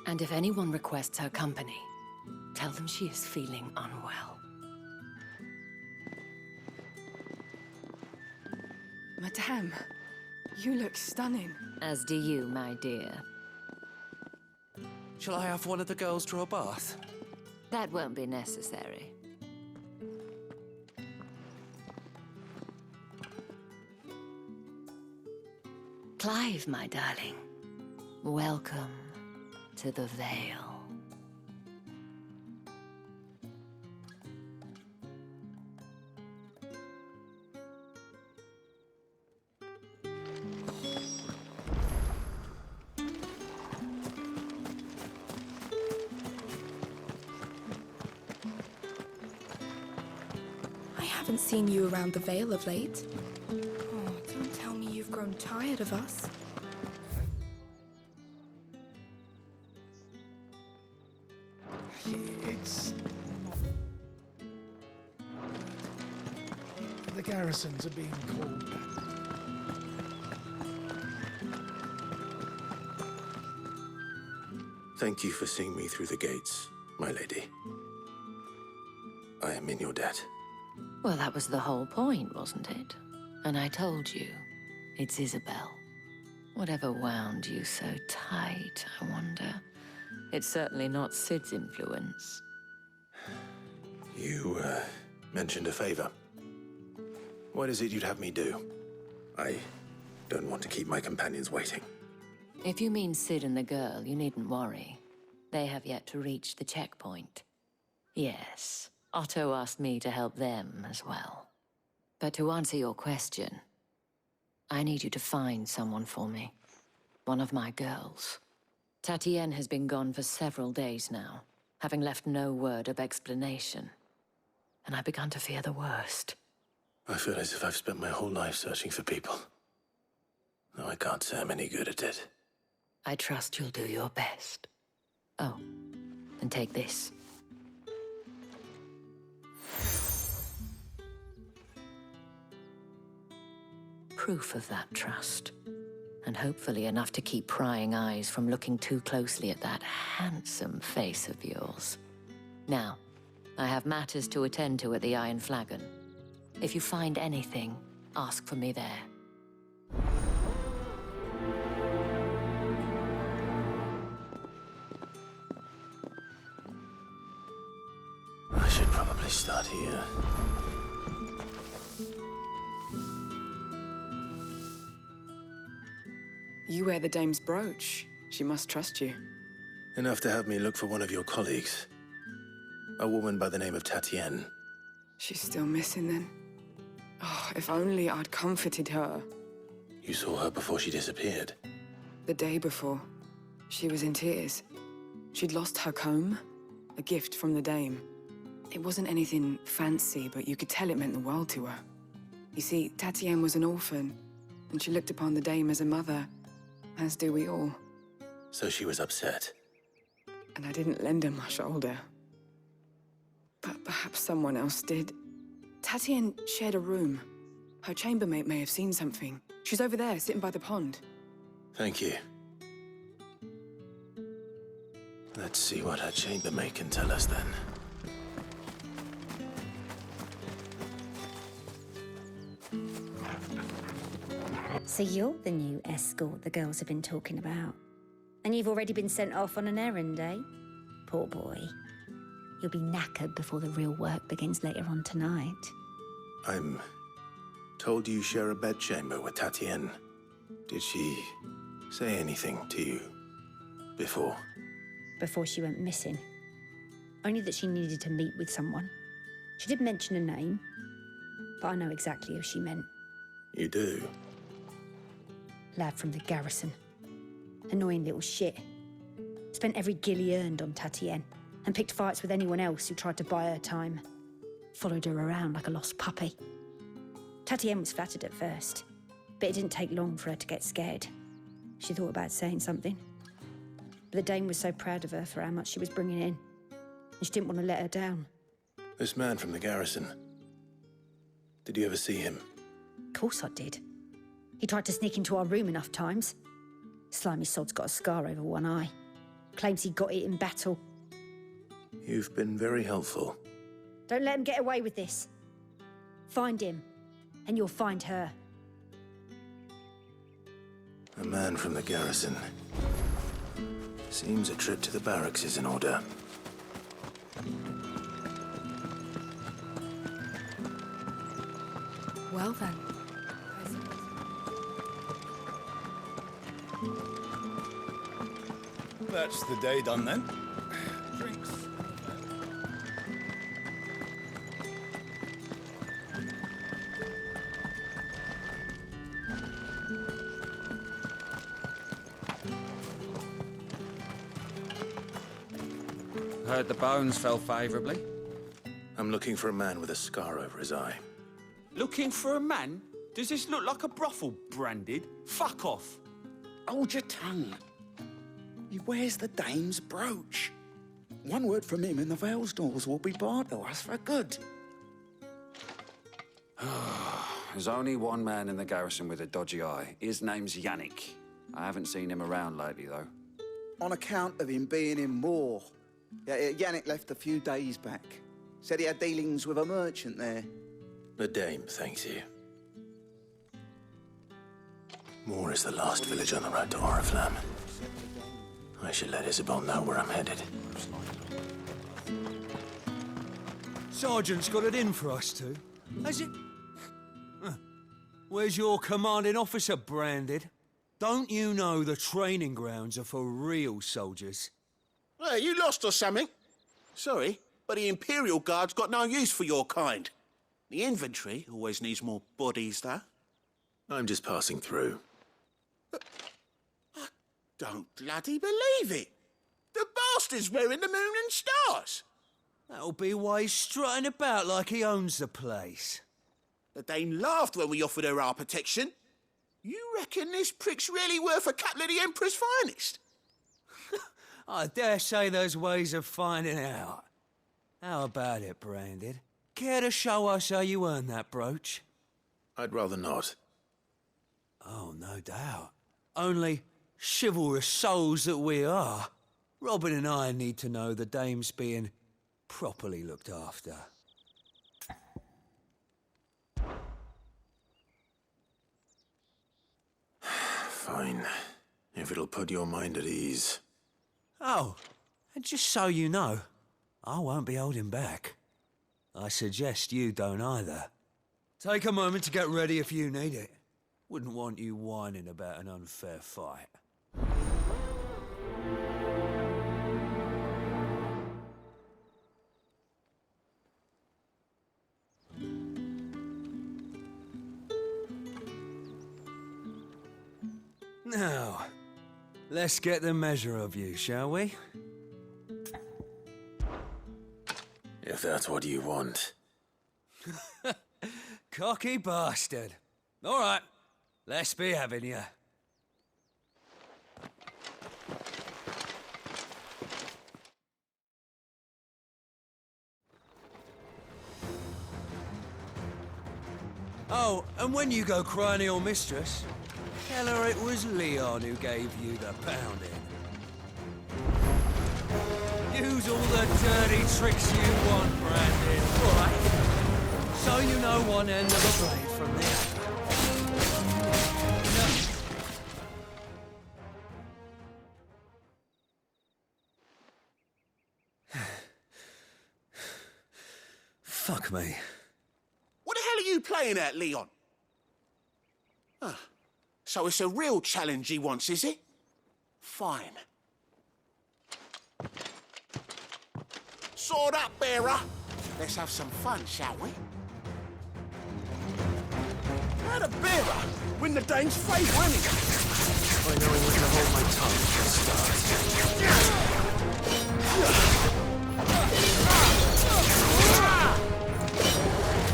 And if anyone requests her company, tell them she is feeling unwell. Madame, you look stunning. As do you, my dear. Shall I have one of the girls draw a bath? That won't be necessary. Clive, my darling. Welcome to the Vale. I haven't seen you around the Vale of late. Oh, don't tell me you've grown tired of us. It's... The garrisons are being called back. Thank you for seeing me through the gates, my lady. I am in your debt. Well, that was the whole point, wasn't it? And I told you, it's Isabel. Whatever wound you so tight, I wonder. It's certainly not Sid's influence. You, mentioned a favor. What is it you'd have me do? I don't want to keep my companions waiting. If you mean Sid and the girl, you needn't worry. They have yet to reach the checkpoint. Yes, Otto asked me to help them as well. But to answer your question, I need you to find someone for me. One of my girls. Tatienne has been gone for several days now, having left no word of explanation. And I've begun to fear the worst. I feel as if I've spent my whole life searching for people. No, I can't say I'm any good at it. I trust you'll do your best. Oh, and take this. Proof of that trust. And hopefully enough to keep prying eyes from looking too closely at that handsome face of yours. Now, I have matters to attend to at the Iron Flagon. If you find anything, ask for me there. I should probably start here. You wear the dame's brooch. She must trust you. Enough to have me look for one of your colleagues. A woman by the name of Tatienne. She's still missing then. Oh, if only I'd comforted her. You saw her before she disappeared. The day before, she was in tears. She'd lost her comb, a gift from the dame. It wasn't anything fancy, but you could tell it meant the world to her. You see, Tatienne was an orphan, and she looked upon the dame as a mother, as do we all. So she was upset. And I didn't lend her my shoulder. But perhaps someone else did. Tatienne shared a room. Her chambermaid may have seen something. She's over there, sitting by the pond. Thank you. Let's see what her chambermaid can tell us then. So you're the new escort the girls have been talking about. And you've already been sent off on an errand, eh? Poor boy. You'll be knackered before the real work begins later on tonight. I'm told you share a bedchamber with Tatienne. Did she say anything to you before? Before she went missing. Only that she needed to meet with someone. She did mention a name, but I know exactly who she meant. You do? Lad from the garrison. Annoying little shit. Spent every guil he earned on Tatienne and picked fights with anyone else who tried to buy her time. Followed her around like a lost puppy. Tatienne was flattered at first, but it didn't take long for her to get scared. She thought about saying something. But the dame was so proud of her for how much she was bringing in, and she didn't want to let her down. This man from the garrison. Did you ever see him? Of course I did. He tried to sneak into our room enough times. Slimy sod's got a scar over one eye. Claims he got it in battle. You've been very helpful. Don't let him get away with this. Find him, and you'll find her. A man from the garrison. Seems a trip to the barracks is in order. Well then. That's the day done then. Drinks. Heard the bones fell favourably. I'm looking for a man with a scar over his eye. Looking for a man? Does this look like a brothel, Branded? Fuck off. Hold your tongue. He wears the dame's brooch. One word from him and the Vale's doors will be barred to us for good. There's only one man in the garrison with a dodgy eye. His name's Yannick. I haven't seen him around lately, though. On account of him being in war. Yannick left a few days back. Said he had dealings with a merchant there. The dame thanks you. Moor is the last village on the road to Oriflamme. I should let Isabel know where I'm headed. Sergeant's got it in for us two. Has it? Where's your commanding officer, Branded? Don't you know the training grounds are for real soldiers? Hey, you lost or something? Sorry, but the Imperial Guard's got no use for your kind. The infantry always needs more bodies, though. I'm just passing through. I don't bloody believe it. The bastard's wearing the moon and stars. That'll be why he's strutting about like he owns the place. The Dane laughed when we offered her our protection. You reckon this prick's really worth a couple of the Emperor's finest? I dare say there's ways of finding out. How about it, Branded? Care to show us how you earned that brooch? I'd rather not. Oh, no doubt. Only chivalrous souls that we are, Robin and I need to know the dame's being properly looked after. Fine. If it'll put your mind at ease. Oh, and just so you know, I won't be holding back. I suggest you don't either. Take a moment to get ready if you need it. Wouldn't want you whining about an unfair fight. Now, let's get the measure of you, shall we? If that's what you want. Cocky bastard. All right, let's be having you. Oh, and when you go crying to your mistress, tell her it was Leon who gave you the pounding. Use all the dirty tricks you want, Brandon. All right? So you know one end of the blade from the other. Fuck me. What the hell are you playing at, Leon? Ah, so it's a real challenge he wants, is it? Fine. Sword up, bearer. Let's have some fun, shall we? How the bearer win the Dane's favour, anyway? By knowing when to hold my tongue at the start.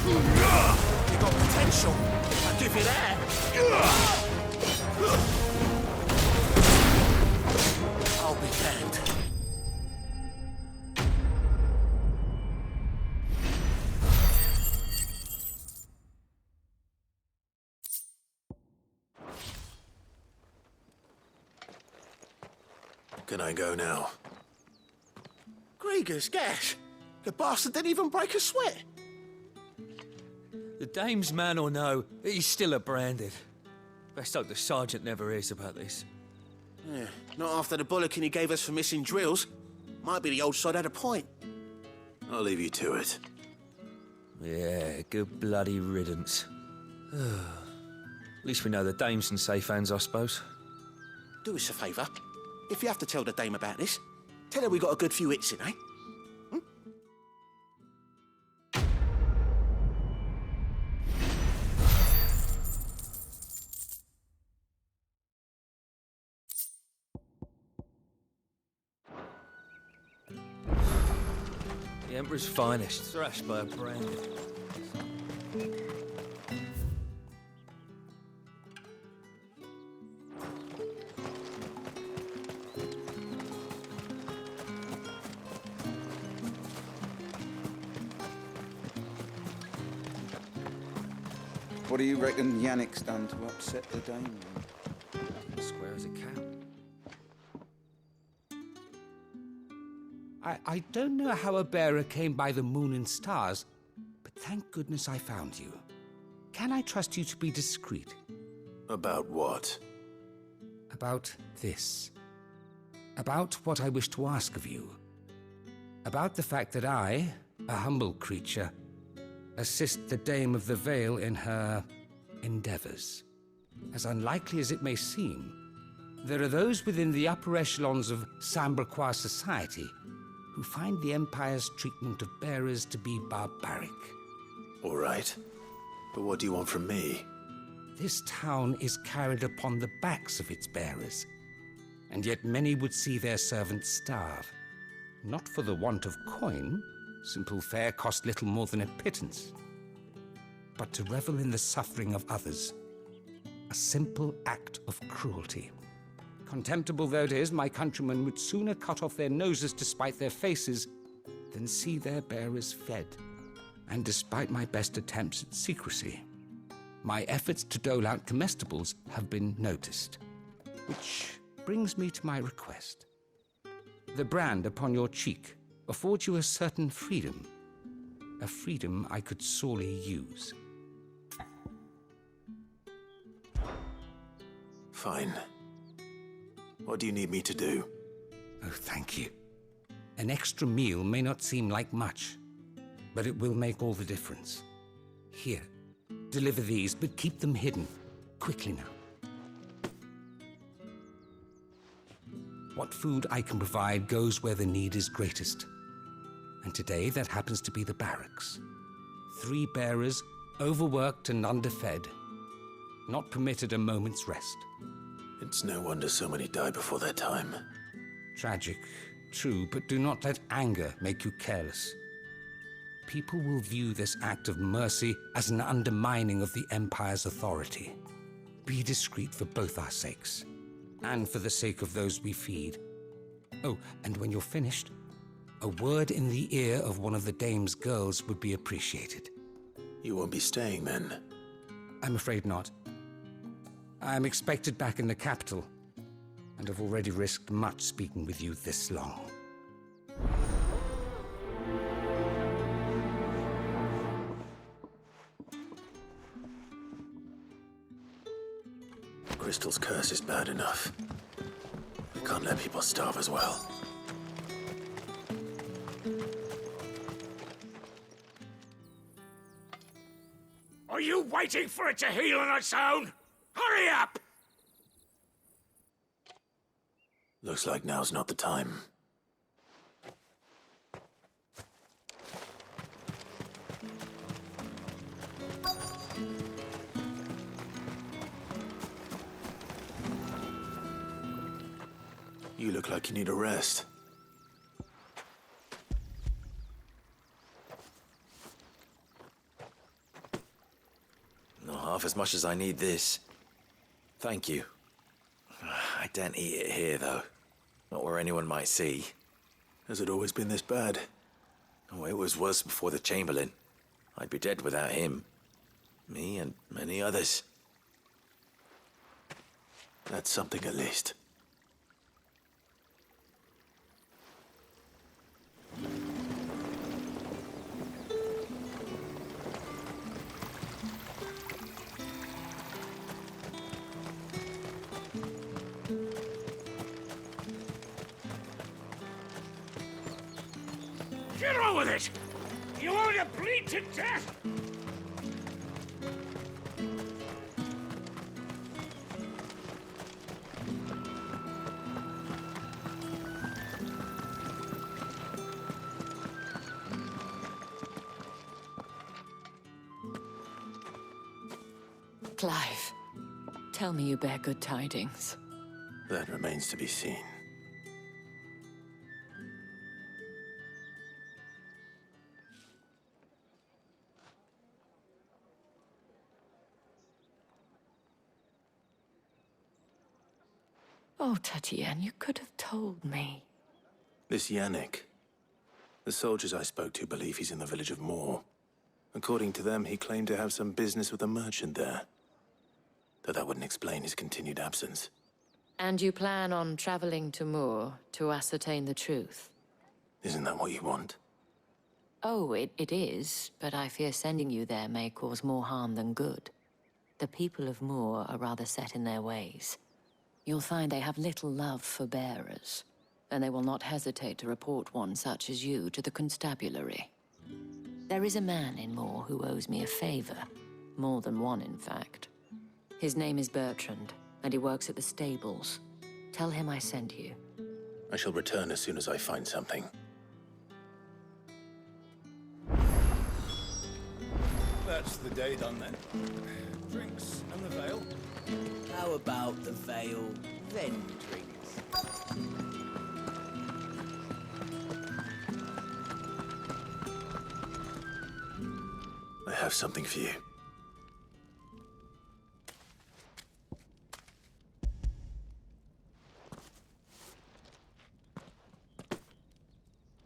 You got potential. I'll give you that. I'll be damned. Can I go now? Grieger's gas. The bastard didn't even break a sweat. The dame's man or no, he's still a branded. Best hope the sergeant never hears about this. Yeah, not after the bullocking he gave us for missing drills. Might be the old sod had a point. I'll leave you to it. Yeah, good bloody riddance. At least we know the dame's in safe hands, I suppose. Do us a favour. If you have to tell the dame about this, tell her we got a good few hits in, eh? The Emperor's finest, thrashed by a branded. What do you reckon Yannick's done to upset the dame? Square as a cat. I don't know how a bearer came by the moon and stars, but thank goodness I found you. Can I trust you to be discreet? About what? About this. About what I wish to ask of you. About the fact that I, a humble creature, assist the Dame of the Vale in her endeavors. As unlikely as it may seem, there are those within the upper echelons of Samberquois society who find the Empire's treatment of bearers to be barbaric. All right. But what do you want from me? This town is carried upon the backs of its bearers, and yet many would see their servants starve. Not for the want of coin, simple fare cost little more than a pittance, but to revel in the suffering of others, a simple act of cruelty. Contemptible though it is, my countrymen would sooner cut off their noses to spite their faces than see their bearers fed. And despite my best attempts at secrecy, my efforts to dole out comestibles have been noticed. Which brings me to my request. The brand upon your cheek affords you a certain freedom. A freedom I could sorely use. Fine. What do you need me to do? Oh, thank you. An extra meal may not seem like much, but it will make all the difference. Here, deliver these, but keep them hidden. Quickly now. What food I can provide goes where the need is greatest. And today, that happens to be the barracks. 3 bearers, overworked and underfed, not permitted a moment's rest. It's no wonder so many die before their time. Tragic, true, but do not let anger make you careless. People will view this act of mercy as an undermining of the Empire's authority. Be discreet for both our sakes, and for the sake of those we feed. Oh, and when you're finished, a word in the ear of one of the Dame's girls would be appreciated. You won't be staying then? I'm afraid not. I'm expected back in the capital, and have already risked much speaking with you this long. Crystal's curse is bad enough. We can't let people starve as well. Are you waiting for it to heal on its own? Hurry up! Looks like now's not the time. You look like you need a rest. Not half as much as I need this. Thank you. I daren't eat it here, though. Not where anyone might see. Has it always been this bad? Oh, it was worse before the Chamberlain. I'd be dead without him. Me and many others. That's something at least. Get on with it! You want to bleed to death? Clive, tell me you bear good tidings. That remains to be seen. Oh, Tatienne, you could have told me. This Yannick. The soldiers I spoke to believe he's in the village of Moor. According to them, he claimed to have some business with a merchant there. Though that wouldn't explain his continued absence. And you plan on traveling to Moor to ascertain the truth? Isn't that what you want? Oh, it is, but I fear sending you there may cause more harm than good. The people of Moor are rather set in their ways. You'll find they have little love for bearers, and they will not hesitate to report one such as you to the constabulary. There is a man in Moor who owes me a favor. More than one, in fact. His name is Bertrand, and he works at the stables. Tell him I sent you. I shall return as soon as I find something. That's the day done then. Drinks and the veil. How about the veil, then drinks? I have something for you.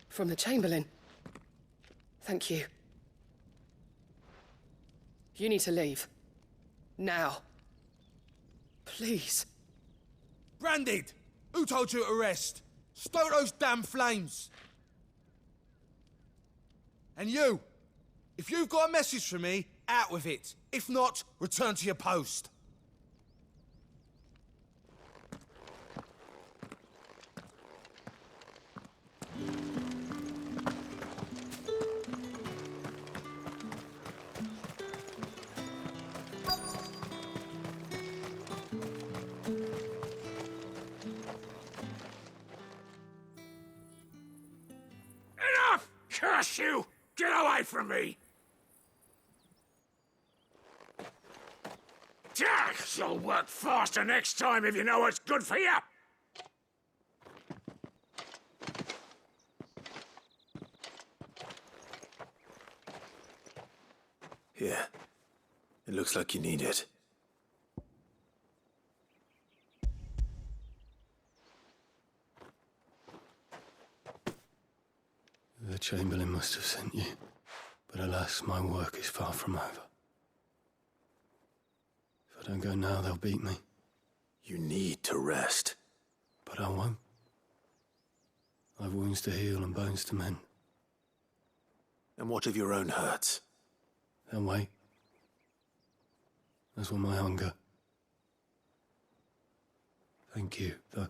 From the Chamberlain. Thank you. You need to leave. Now. Please. Branded! Who told you to rest? Stoke those damn flames! And you! If you've got a message for me, out with it. If not, return to your post. Enough! Curse you! Get away from me! You'll work faster next time if you know what's good for you! Here. It looks like you need it. The Chamberlain must have sent you. But alas, my work is far from over. If I don't go now, they'll beat me. You need to rest. But I won't. I've wounds to heal and bones to mend. And what of your own hurts? They'll wait. As will my hunger. Thank you, though.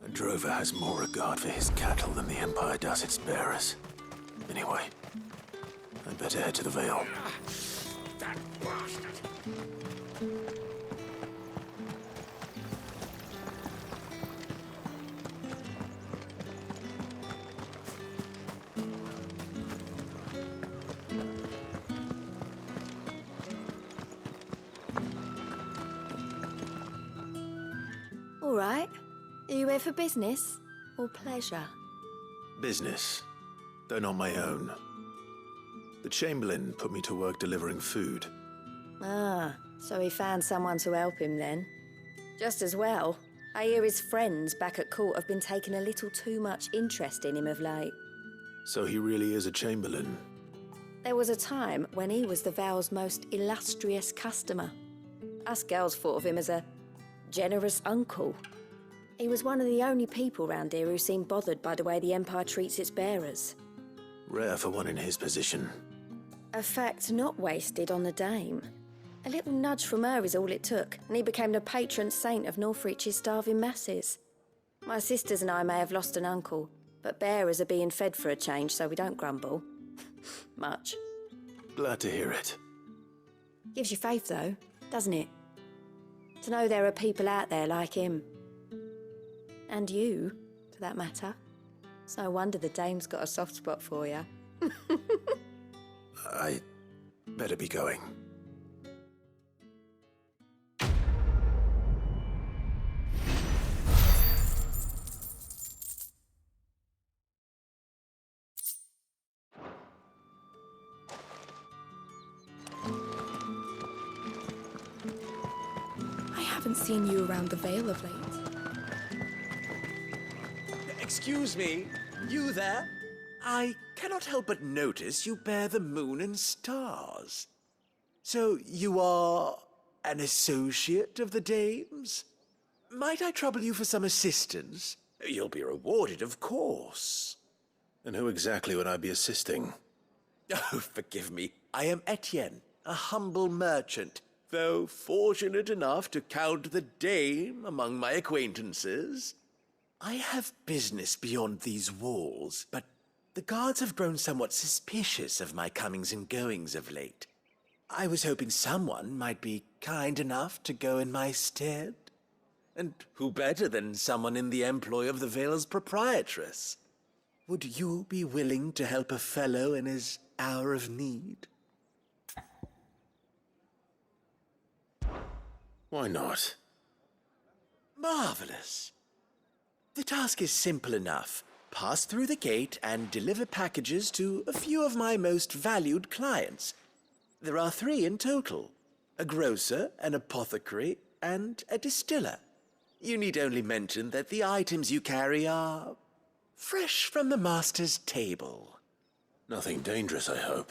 A drover has more regard for his cattle than the Empire does its bearers. Anyway, I'd better head to the Vale. That bastard! All right. Are you here for business or pleasure? Business, though not my own. The Chamberlain put me to work delivering food. Ah, so he found someone to help him then. Just as well. I hear his friends back at court have been taking a little too much interest in him of late. So he really is a Chamberlain. There was a time when he was the Vale's most illustrious customer. Us girls thought of him as a generous uncle. He was one of the only people round here who seemed bothered by the way the Empire treats its bearers. Rare for one in his position. A fact not wasted on the dame. A little nudge from her is all it took, and he became the patron saint of Northreach's starving masses. My sisters and I may have lost an uncle, but bearers are being fed for a change, so we don't grumble. Much. Glad to hear it. Gives you faith, though, doesn't it? To know there are people out there like him. And you, for that matter. It's no wonder the dame's got a soft spot for you. I better be going. I haven't seen you around the Vale of late. Excuse me, you there? I cannot help but notice you bear the moon and stars. So you are an associate of the dame's? Might I trouble you for some assistance? You'll be rewarded, of course. And who exactly would I be assisting? Oh, forgive me. I am Etienne, a humble merchant, though fortunate enough to count the dame among my acquaintances. I have business beyond these walls, but the guards have grown somewhat suspicious of my comings and goings of late. I was hoping someone might be kind enough to go in my stead. And who better than someone in the employ of the Vale's proprietress? Would you be willing to help a fellow in his hour of need? Why not? Marvelous. The task is simple enough. Pass through the gate and deliver packages to a few of my most valued clients. There are 3 in total: a grocer, an apothecary, and a distiller. You need only mention that the items you carry are fresh from the master's table. Nothing dangerous, I hope.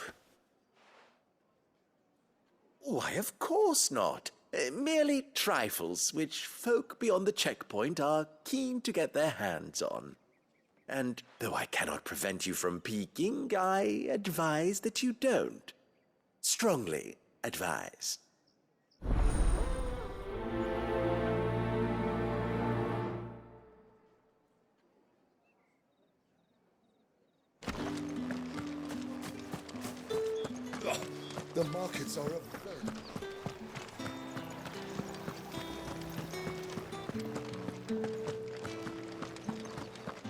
Why, of course not. Merely trifles which folk beyond the checkpoint are keen to get their hands on. And though I cannot prevent you from peeking, I advise that you don't. Strongly advise. The markets are up there.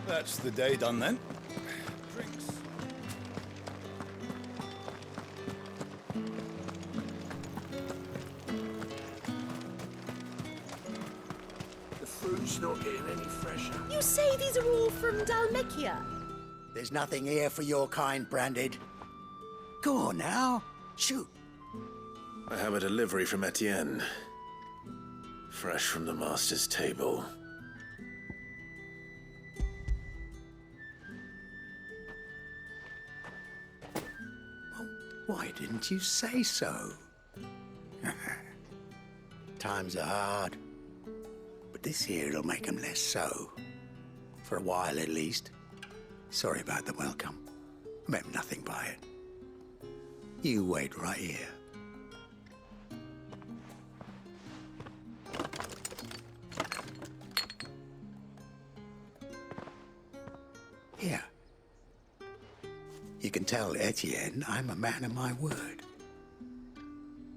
That's the day done then. Drinks. The fruit's not getting any fresher. You say these are all from Dalmekia? There's nothing here for your kind, Branded. Go on now. Shoot. I have a delivery from Etienne. Fresh from the master's table. Why didn't you say so? Times are hard. But this here'll make 'em less so. For a while, at least. Sorry about the welcome. I meant nothing by it. You wait right here. Here. You can tell Etienne I'm a man of my word.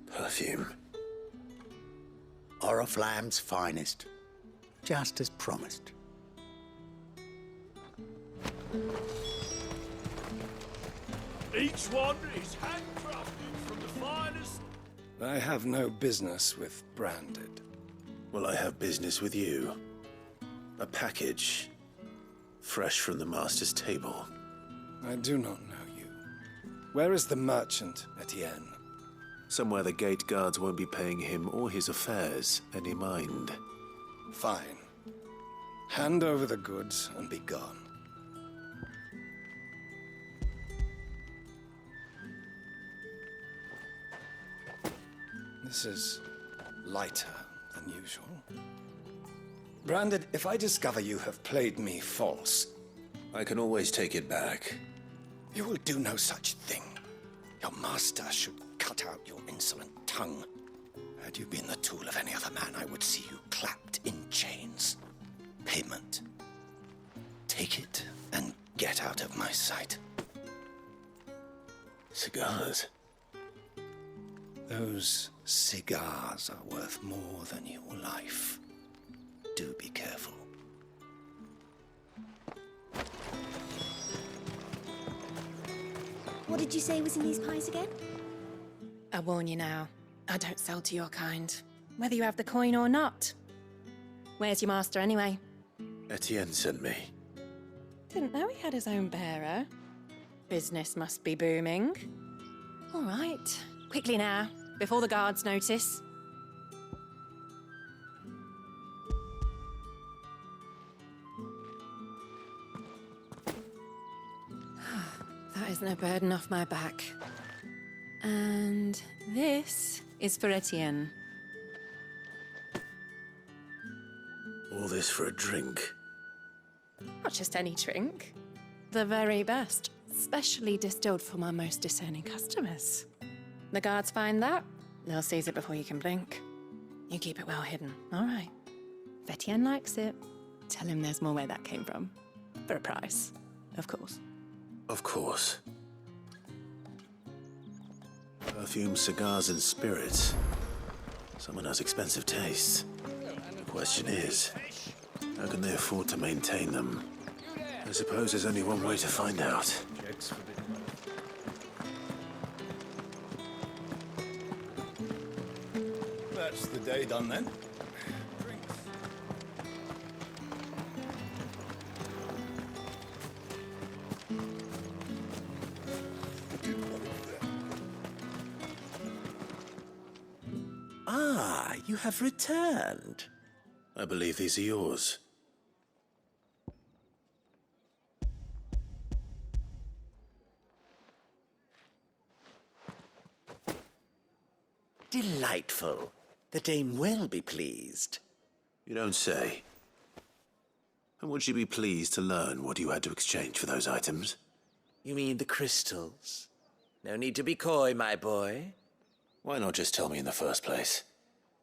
Perfume. Oriflamme's finest. Just as promised. Each one is handcrafted from the finest. I have no business with Branded. Well, I have business with you. A package. Fresh from the master's table. I do not know you. Where is the merchant, Etienne? Somewhere the gate guards won't be paying him or his affairs any mind. Fine. Hand over the goods and be gone. This is lighter than usual. Branded, if I discover you have played me false... I can always take it back. You will do no such thing. Your master should cut out your insolent tongue. Had you been the tool of any other man, I would see you clapped in chains. Payment. Take it and get out of my sight. Cigars? Those cigars are worth more than your life. Do be careful. What did you say was in these pies again? I warn you now, I don't sell to your kind, whether you have the coin or not. Where's your master anyway? Etienne sent me. Didn't know he had his own bearer. Business must be booming. All right, quickly now, before the guards notice. That isn't a burden off my back. And this is for Etienne. All this for a drink? Not just any drink. The very best, specially distilled for my most discerning customers. The guards find that, they'll seize it before you can blink. You keep it well hidden, all right? If Etienne likes it, tell him there's more where that came from. For a price, of course. Of course. Perfume, cigars, and spirits. Someone has expensive tastes. The question is, how can they afford to maintain them? I suppose there's only one way to find out. That's the day done then. Ah, you have returned. I believe these are yours. Delightful. The dame will be pleased. You don't say. And would she be pleased to learn what you had to exchange for those items? You mean the crystals? No need to be coy, my boy. Why not just tell me in the first place?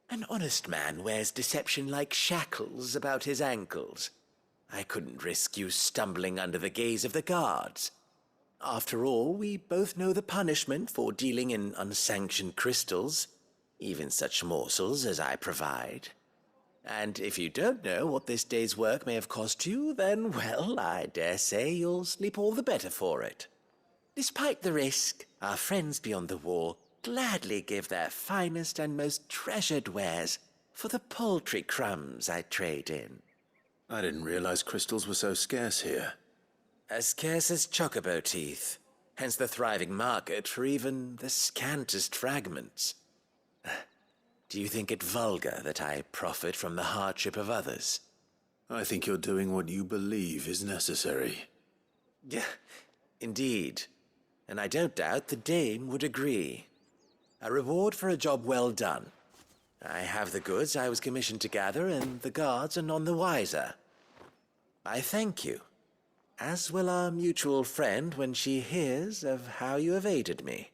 An honest man wears deception like shackles about his ankles. I couldn't risk you stumbling under the gaze of the guards. After all, we both know the punishment for dealing in unsanctioned crystals, even such morsels as I provide. And if you don't know what this day's work may have cost you, then, well, I dare say you'll sleep all the better for it. Despite the risk, our friends beyond the wall gladly give their finest and most treasured wares for the paltry crumbs I trade in. I didn't realize crystals were so scarce here. As scarce as chocobo teeth, hence the thriving market for even the scantest fragments. Do you think it vulgar that I profit from the hardship of others? I think you're doing what you believe is necessary. Yeah, indeed. And I don't doubt the dame would agree. A reward for a job well done. I have the goods I was commissioned to gather, and the guards are none the wiser. I thank you, as will our mutual friend when she hears of how you have aided me.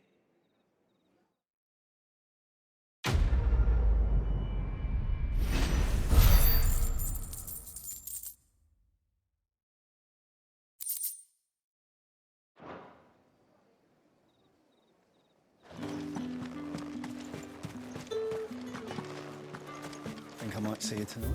Think I might see you tonight?